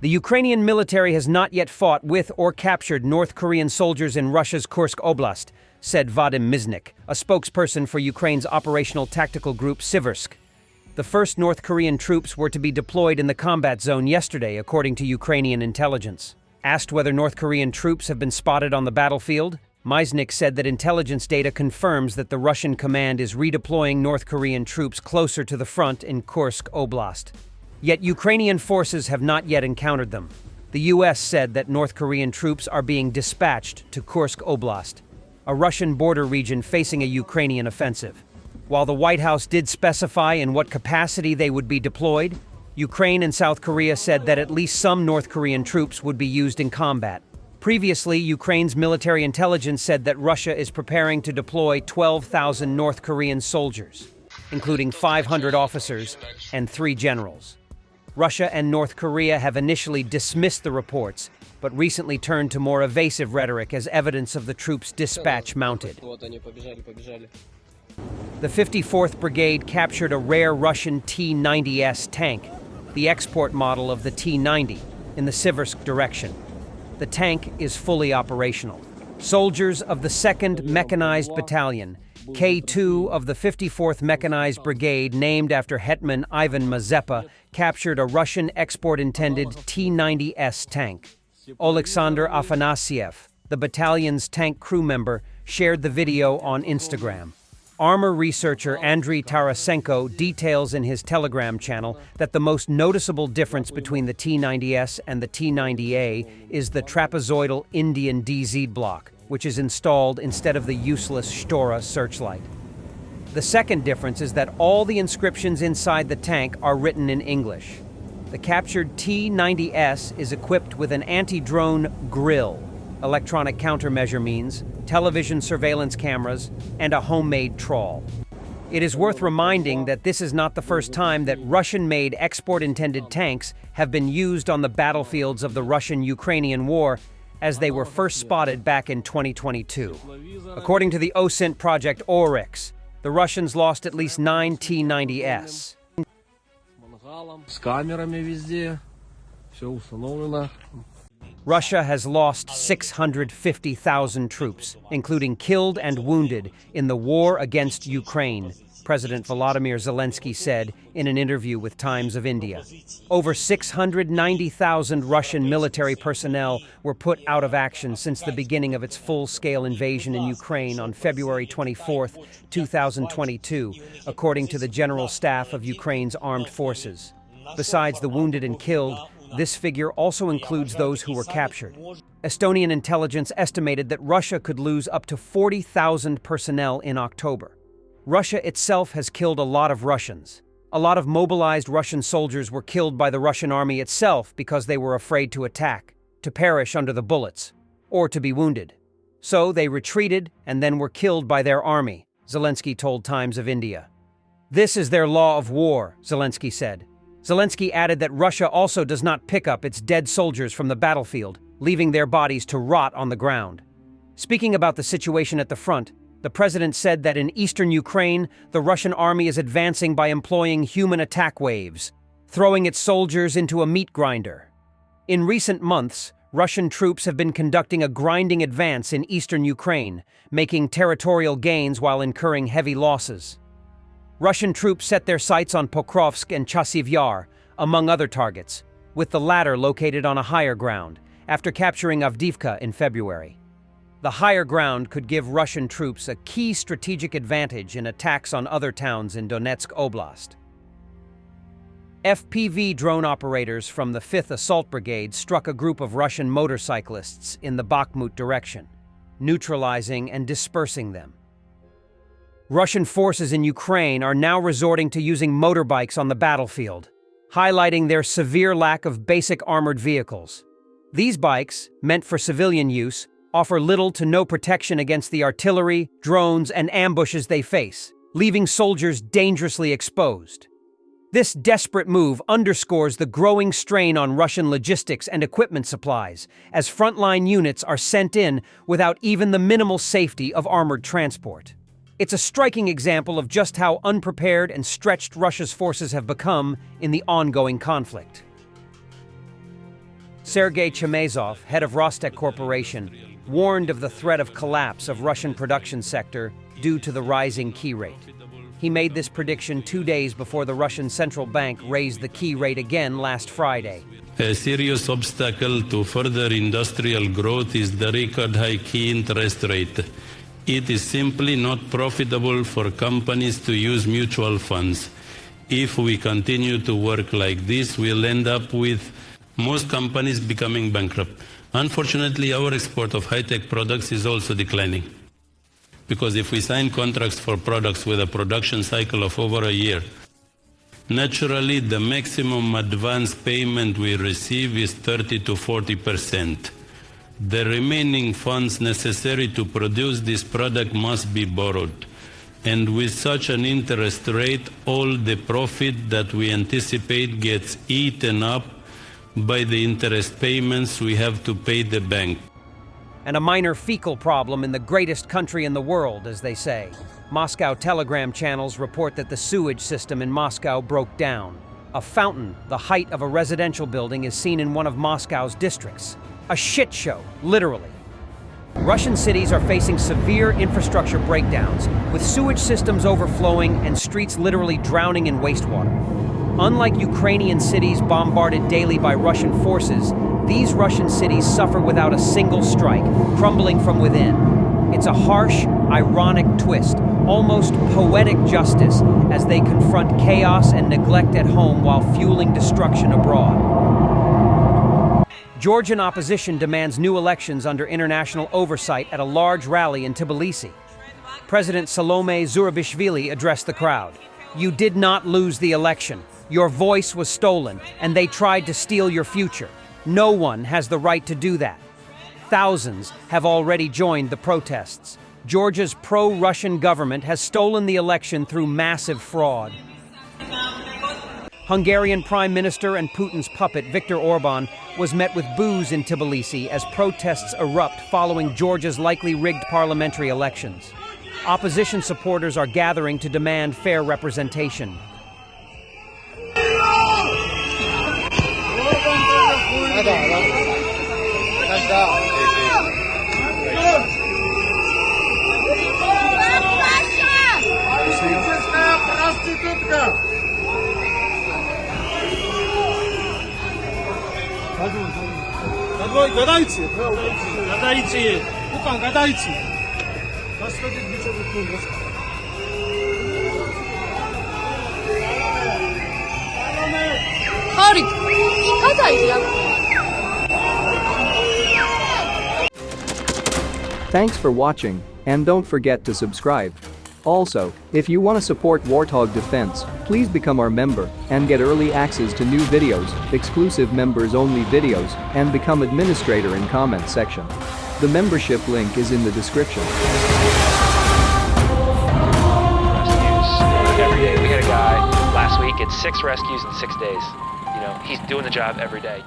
The Ukrainian military has not yet fought with or captured North Korean soldiers in Russia's Kursk Oblast, said Vadim Miznik, a spokesperson for Ukraine's operational tactical group Siversk. The first North Korean troops were to be deployed in the combat zone yesterday, according to Ukrainian intelligence. Asked whether North Korean troops have been spotted on the battlefield, Miznik said that intelligence data confirms that the Russian command is redeploying North Korean troops closer to the front in Kursk Oblast. Yet Ukrainian forces have not yet encountered them. The U.S. said that North Korean troops are being dispatched to Kursk Oblast, a Russian border region facing a Ukrainian offensive. While the White House did specify in what capacity they would be deployed, Ukraine and South Korea said that at least some North Korean troops would be used in combat. Previously, Ukraine's military intelligence said that Russia is preparing to deploy 12,000 North Korean soldiers, including 500 officers and 3 generals. Russia and North Korea have initially dismissed the reports, but recently turned to more evasive rhetoric as evidence of the troops' dispatch mounted. The 54th Brigade captured a rare Russian T-90S tank, the export model of the T-90, in the Siversk direction. The tank is fully operational. Soldiers of the 2nd Mechanized Battalion, K2 of the 54th Mechanized Brigade, named after Hetman Ivan Mazepa, captured a Russian export-intended T-90S tank. Oleksandr Afanasyev, the battalion's tank crew member, shared the video on Instagram. Armor researcher Andriy Tarasenko details in his Telegram channel that the most noticeable difference between the T-90S and the T-90A is the trapezoidal Indian DZ block, which is installed instead of the useless Shtora searchlight. The second difference is that all the inscriptions inside the tank are written in English. The captured T-90S is equipped with an anti-drone grill, electronic countermeasure means, television surveillance cameras, and a homemade trawl. It is worth reminding that this is not the first time that Russian-made export-intended tanks have been used on the battlefields of the Russian-Ukrainian war, as they were first spotted back in 2022. According to the OSINT project Oryx, the Russians lost at least 9 T-90S. Russia has lost 650,000 troops, including killed and wounded, in the war against Ukraine, President Volodymyr Zelensky said in an interview with Times of India. Over 690,000 Russian military personnel were put out of action since the beginning of its full-scale invasion in Ukraine on February 24, 2022, according to the General Staff of Ukraine's armed forces. Besides the wounded and killed, this figure also includes those who were captured. Estonian intelligence estimated that Russia could lose up to 40,000 personnel in October. Russia itself has killed a lot of Russians. A lot of mobilized Russian soldiers were killed by the Russian army itself because they were afraid to attack, to perish under the bullets, or to be wounded. So they retreated and then were killed by their army, Zelensky told Times of India. This is their law of war, Zelensky said. Zelensky added that Russia also does not pick up its dead soldiers from the battlefield, leaving their bodies to rot on the ground. Speaking about the situation at the front, the president said that in eastern Ukraine, the Russian army is advancing by employing human attack waves, throwing its soldiers into a meat grinder. In recent months, Russian troops have been conducting a grinding advance in eastern Ukraine, making territorial gains while incurring heavy losses. Russian troops set their sights on Pokrovsk and Chasiv Yar, among other targets, with the latter located on a higher ground, after capturing Avdiivka in February. The higher ground could give Russian troops a key strategic advantage in attacks on other towns in Donetsk Oblast. FPV drone operators from the 5th Assault Brigade struck a group of Russian motorcyclists in the Bakhmut direction, neutralizing and dispersing them. Russian forces in Ukraine are now resorting to using motorbikes on the battlefield, highlighting their severe lack of basic armored vehicles. These bikes, meant for civilian use, offer little to no protection against the artillery, drones, and ambushes they face, leaving soldiers dangerously exposed. This desperate move underscores the growing strain on Russian logistics and equipment supplies, as frontline units are sent in without even the minimal safety of armored transport. It's a striking example of just how unprepared and stretched Russia's forces have become in the ongoing conflict. Sergei Chemezov, head of Rostec Corporation, warned of the threat of collapse of Russian production sector due to the rising key rate. He made this prediction 2 days before the Russian central bank raised the key rate again last Friday. A serious obstacle to further industrial growth is the record high key interest rate. It is simply not profitable for companies to use mutual funds. If we continue to work like this, we'll end up with most companies becoming bankrupt. Unfortunately, our export of high-tech products is also declining. Because if we sign contracts for products with a production cycle of over a year, naturally the maximum advance payment we receive is 30 to 40%. The remaining funds necessary to produce this product must be borrowed. And with such an interest rate, all the profit that we anticipate gets eaten up by the interest payments we have to pay the bank. And a minor fecal problem in the greatest country in the world, as they say. Moscow telegram channels report that the sewage system in Moscow broke down. A fountain, the height of a residential building, is seen in one of Moscow's districts. A shit show, literally. Russian cities are facing severe infrastructure breakdowns, with sewage systems overflowing and streets literally drowning in wastewater. Unlike Ukrainian cities bombarded daily by Russian forces, these Russian cities suffer without a single strike, crumbling from within. It's a harsh, ironic twist, almost poetic justice, as they confront chaos and neglect at home while fueling destruction abroad. Georgian opposition demands new elections under international oversight at a large rally in Tbilisi. President Salome Zurabishvili addressed the crowd. "You did not lose the election. Your voice was stolen, and they tried to steal your future. No one has the right to do that." Thousands have already joined the protests. Georgia's pro-Russian government has stolen the election through massive fraud. Hungarian Prime Minister and Putin's puppet Viktor Orban was met with boos in Tbilisi as protests erupt following Georgia's likely rigged parliamentary elections. Opposition supporters are gathering to demand fair representation. Thanks for watching, and don't forget to subscribe. Also, if you want to support Warthog Defense, please become our member and get early access to new videos, exclusive members-only videos, and become administrator in comment section. The membership link is in the description. Rescues every day. We had a guy last week at 6 rescues in 6 days. You know, he's doing the job every day.